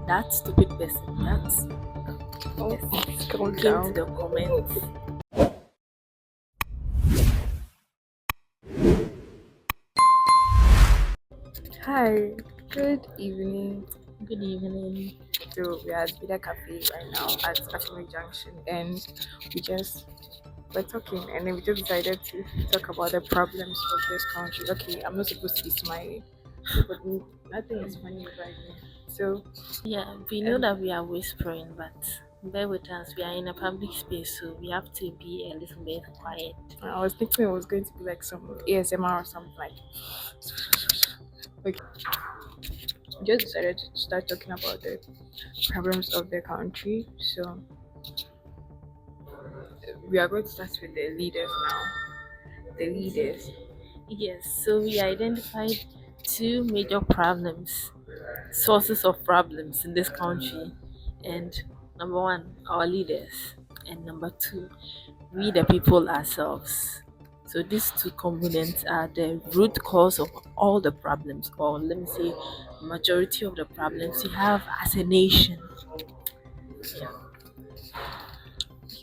that stupid person, that Oh, person calm came to down. the comments. Hi, good evening. Good evening. So we are at Vida Cafe right now at Ashimi Junction, and we just we're talking, and then we just decided to talk about the problems of this country. Okay, I'm not supposed to be smiling, but nothing is funny right now. So, Yeah, we know um, that we are whispering, but bear with us. We are in a public space, so we have to be a little bit quiet. I was thinking it was going to be like some ASMR or something like. Okay, we just decided to start talking about the problems of the country. So we are going to start with the leaders now. The leaders. Yes, so we identified two major problems, sources of problems in this country, and number one, our leaders, and number two, we the people ourselves. So these two components are the root cause of all the problems, or let me say, majority of the problems we have as a nation. Yeah.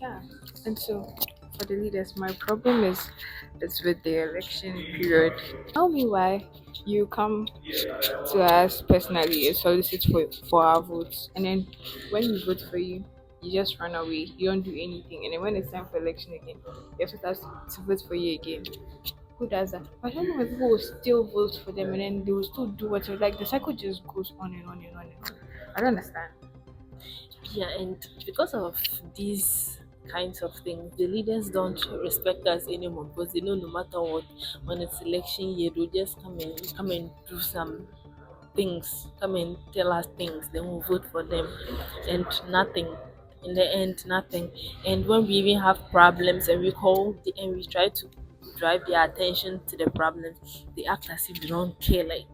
Yeah, and so for the leaders, my problem is with the election period. Tell me why you come to us personally and solicit for our votes, and then when we vote for you, you just run away. You don't do anything, and then when it's time for election again, you expect us to vote for you again. Who does that? But I don't know if people will still vote for them, and then they will still do whatever. Like the cycle just goes on and on and on and on. I don't understand. Yeah, and because of these kinds of things, the leaders don't respect us anymore because they know no matter what, when it's election year, they'll just come and do some things, come and tell us things, then we'll vote for them, and nothing. In the end, nothing. And when we even have problems and and we try to drive their attention to the problems, they act as if they don't care. Like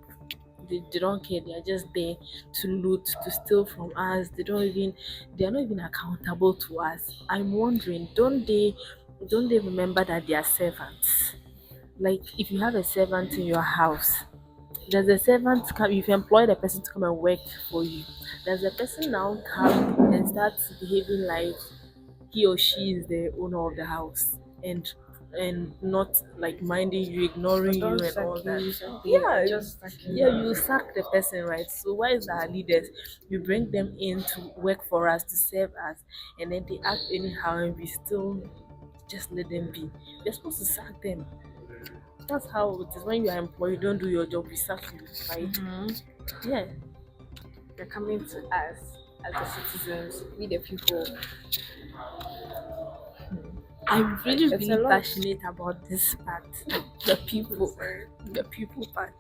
they don't care. They are just there to loot, to steal from us. They are not even accountable to us. I'm wondering, don't they remember that they are servants? Like if you have a servant in your house, does the servant come, if you employ the person to come and work for you, does the person now come and start behaving like he or she is the owner of the house, and not like minding you, But ignoring you don't and suck all that? you, suck you, Yeah, just suck yeah, you. you sack the person, right? So why is our leaders, we bring them in to work for us, to serve us, and then they act anyhow and we still just let them be? We're supposed to sack them. That's how it is. When you are employed, you don't do your job, we sack you, right? Yeah. You're coming to us as the citizens, we the people. I'm Like really, it's a really lot. passionate about this part, the people, Sorry. the people part,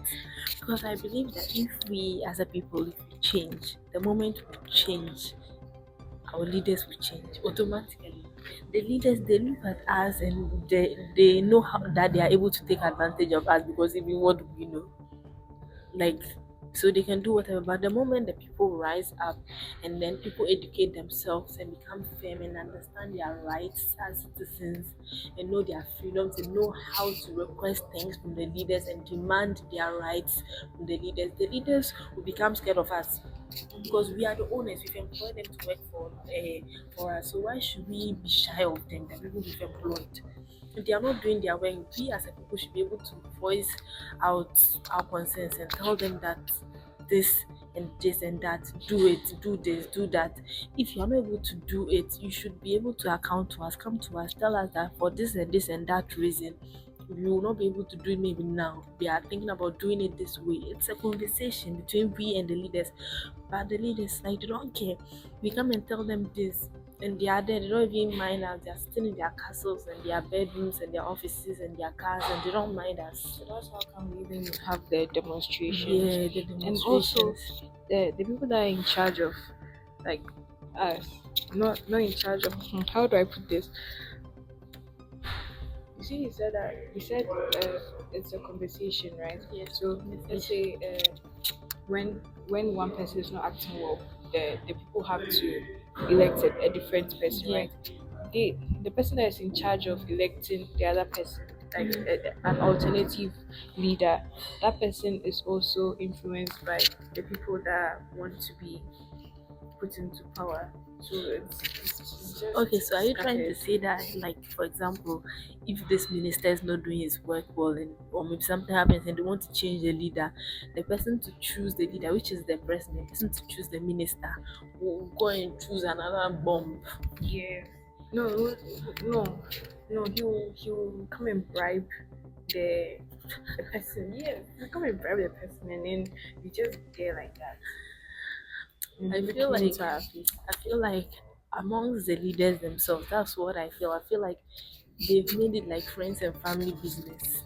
because I believe that if we as a people, if we change, the moment we change, our leaders will change automatically. The leaders, they look at us and they know how, that they are able to take advantage of us, because even what do we know? Like, so they can do whatever. But the moment the people rise up and then people educate themselves and become firm and understand their rights as citizens and know their freedoms and know how to request things from the leaders and demand their rights from the leaders will become scared of us, because we are the owners. We've employed them to work for us. So why should we be shy of them, the people we've employed? If they are not doing their work, we as a people should be able to voice out our concerns and tell them that this and this and that, do it, do this, do that. If you are not able to do it, you should be able to account to us, come to us, tell us that for this and that reason, we will not be able to do it maybe now. We are thinking about doing it this way. It's a conversation between we and the leaders. But the leaders, like, they don't care. We come and tell them this, and they are there. They don't even mind us. They are sitting in their castles and their bedrooms and their offices and their cars, and they don't mind us. So that's how come we even have the demonstrations. Yeah, the And also demonstrations. the people that are in charge of like us, not in charge of how do I put this? You see, you said it's a conversation, right? Yes, So let's say when one person is not acting well, the people have to elect a different person, yeah, right? The person that is in charge of electing the other person like Mhm. an alternative leader, that person is also influenced by the people that want to be put into power. So it's Okay, just so are you trying to scattered. say that, like, for example, if this minister is not doing his work well, and or maybe something happens and they want to change the leader, the person to choose the leader, which is the president, the person to choose the minister, will go and choose another bomb. Yeah. No, no, no. He'll come and bribe the the person. Yeah, he'll come and bribe the person, and then you just there like that. And I feel looking like into our face. I feel like amongst the leaders themselves, that's what I feel. I feel like they've made it like friends and family business.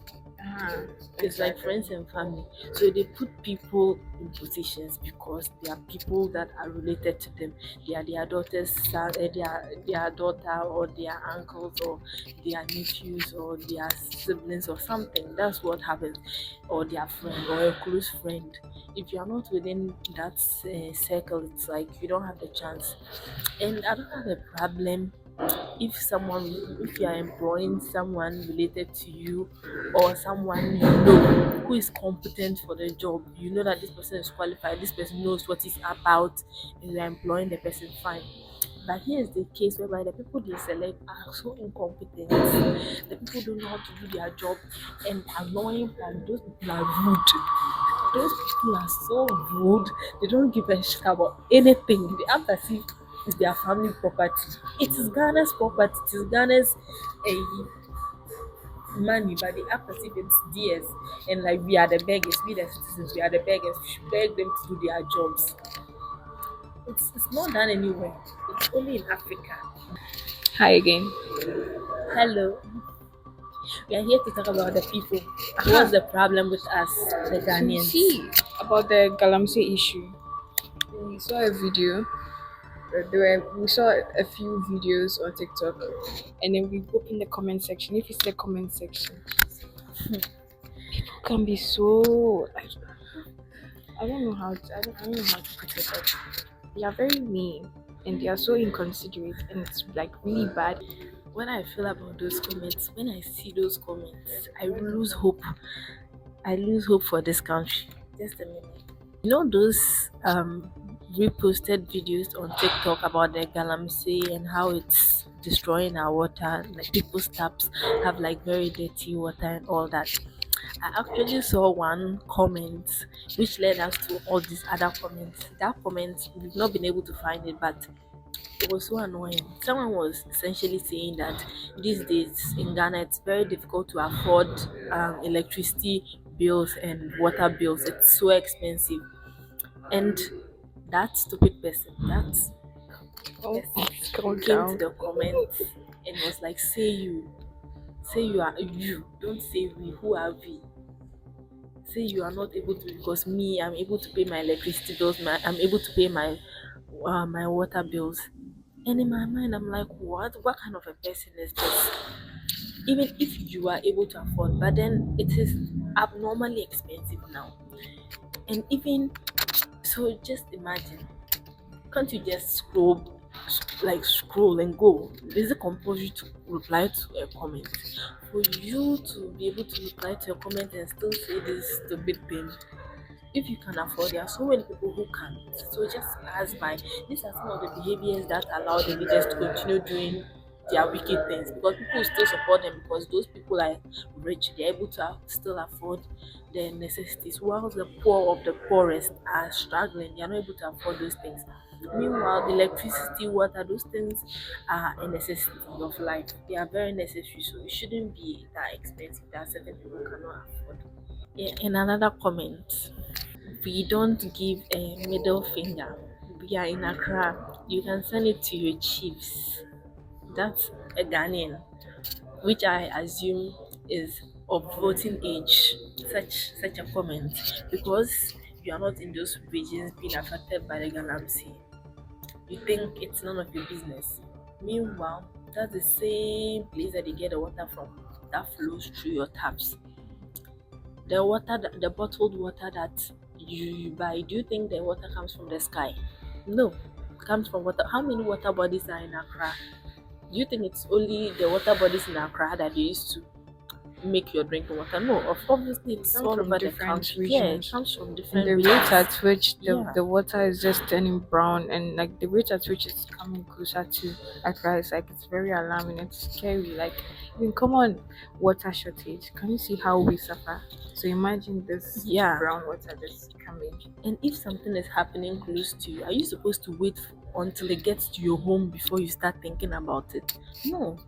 Ah, It's like exactly. friends and family. So they put people in positions because they are people that are related to them. They are their daughter's son, their daughter or their uncles or their nephews or their siblings or something. That's what happens. Or their friend or a close friend. If you are not within that circle, it's like you don't have the chance. And I don't have a problem if you are employing someone related to you or someone you know who is competent for the job, you know that this person is qualified, this person knows what he's about, and you are employing the person, fine. But here is the case whereby the people they select are so incompetent. The people don't know how to do their job and annoying, and those people are rude. Those people are so rude. They don't give a shit about anything. They act as if it's their family property. It is Ghana's property. It is Ghana's money, but they act as if it's theirs. And like we are the beggars, we the citizens, we are the beggars. We should beg them to do their jobs. It's not done anywhere. It's only in Africa. Hi again. Hello. We are here to talk about the people. What's Aha. the problem with us, the So Ghanaians? see about the Galamsey issue. We saw a video. We saw a few videos on TikTok, and then we opened the comment section. If it's the comment section, people can be so like I don't know how to put it, but they are very mean and they are so inconsiderate, and it's like really bad. What I feel about those comments, when I see those comments, I lose hope. I lose hope for this country. Just a minute. You know those reposted videos on TikTok about the galamsey and how it's destroying our water, like people's taps have like very dirty water and all that. I actually saw one comment which led us to all these other comments. That comment, we've not been able to find it, but it was so annoying. Someone was essentially saying that these days in Ghana it's very difficult to afford electricity bills and water bills. It's so expensive. And that stupid person, that Oh, person calm came to down. the comments and was like, say you are you, don't say we, who are we? Say you are not able to because me, I'm able to pay my electricity bills, I'm able to pay my water bills. And in my mind, I'm like, what? What kind of a person is this? Even if you are able to afford, but then it is abnormally expensive now. And even so, just imagine, can't you just scroll and go? Is it compulsory to reply to a comment? For you to be able to reply to a comment and still say this stupid thing, if you can afford, there are so many people who can't. So just pass by. These are some of the behaviors that allow the leaders to continue doing their wicked things because people will still support them because those people are rich, they're able to still afford their necessities, while the poor of the poorest are struggling, they're not able to afford those things. Meanwhile, electricity, water, those things are a necessity of life. They are very necessary, so it shouldn't be that expensive that certain people cannot afford. Yeah, in another comment, we don't give a middle finger. We are in Accra. You can send it to your chiefs. That's a Ghanaian, which I assume is of voting age. Such a comment because you are not in those regions being affected by the galamsey. You think it's none of your business. Meanwhile, that's the same place that they get the water from that flows through your taps. The bottled water that you buy, do you think the water comes from the sky? No, it comes from water. How many water bodies are in Accra? Do you think it's only the water bodies in Accra that they used to make your drinking water. No, obviously They it's come all from over the different country. Yeah, it regions. comes from And the different rate regions. at which Yeah. the water is just turning brown, and like the rate at which it's coming closer to Accra is like it's very alarming. It's scary. Like in common water shortage, can you see how we suffer? So imagine this Yeah. brown water that's coming. And if something is happening close to you, are you supposed to wait until it gets to your home before you start thinking about it? No.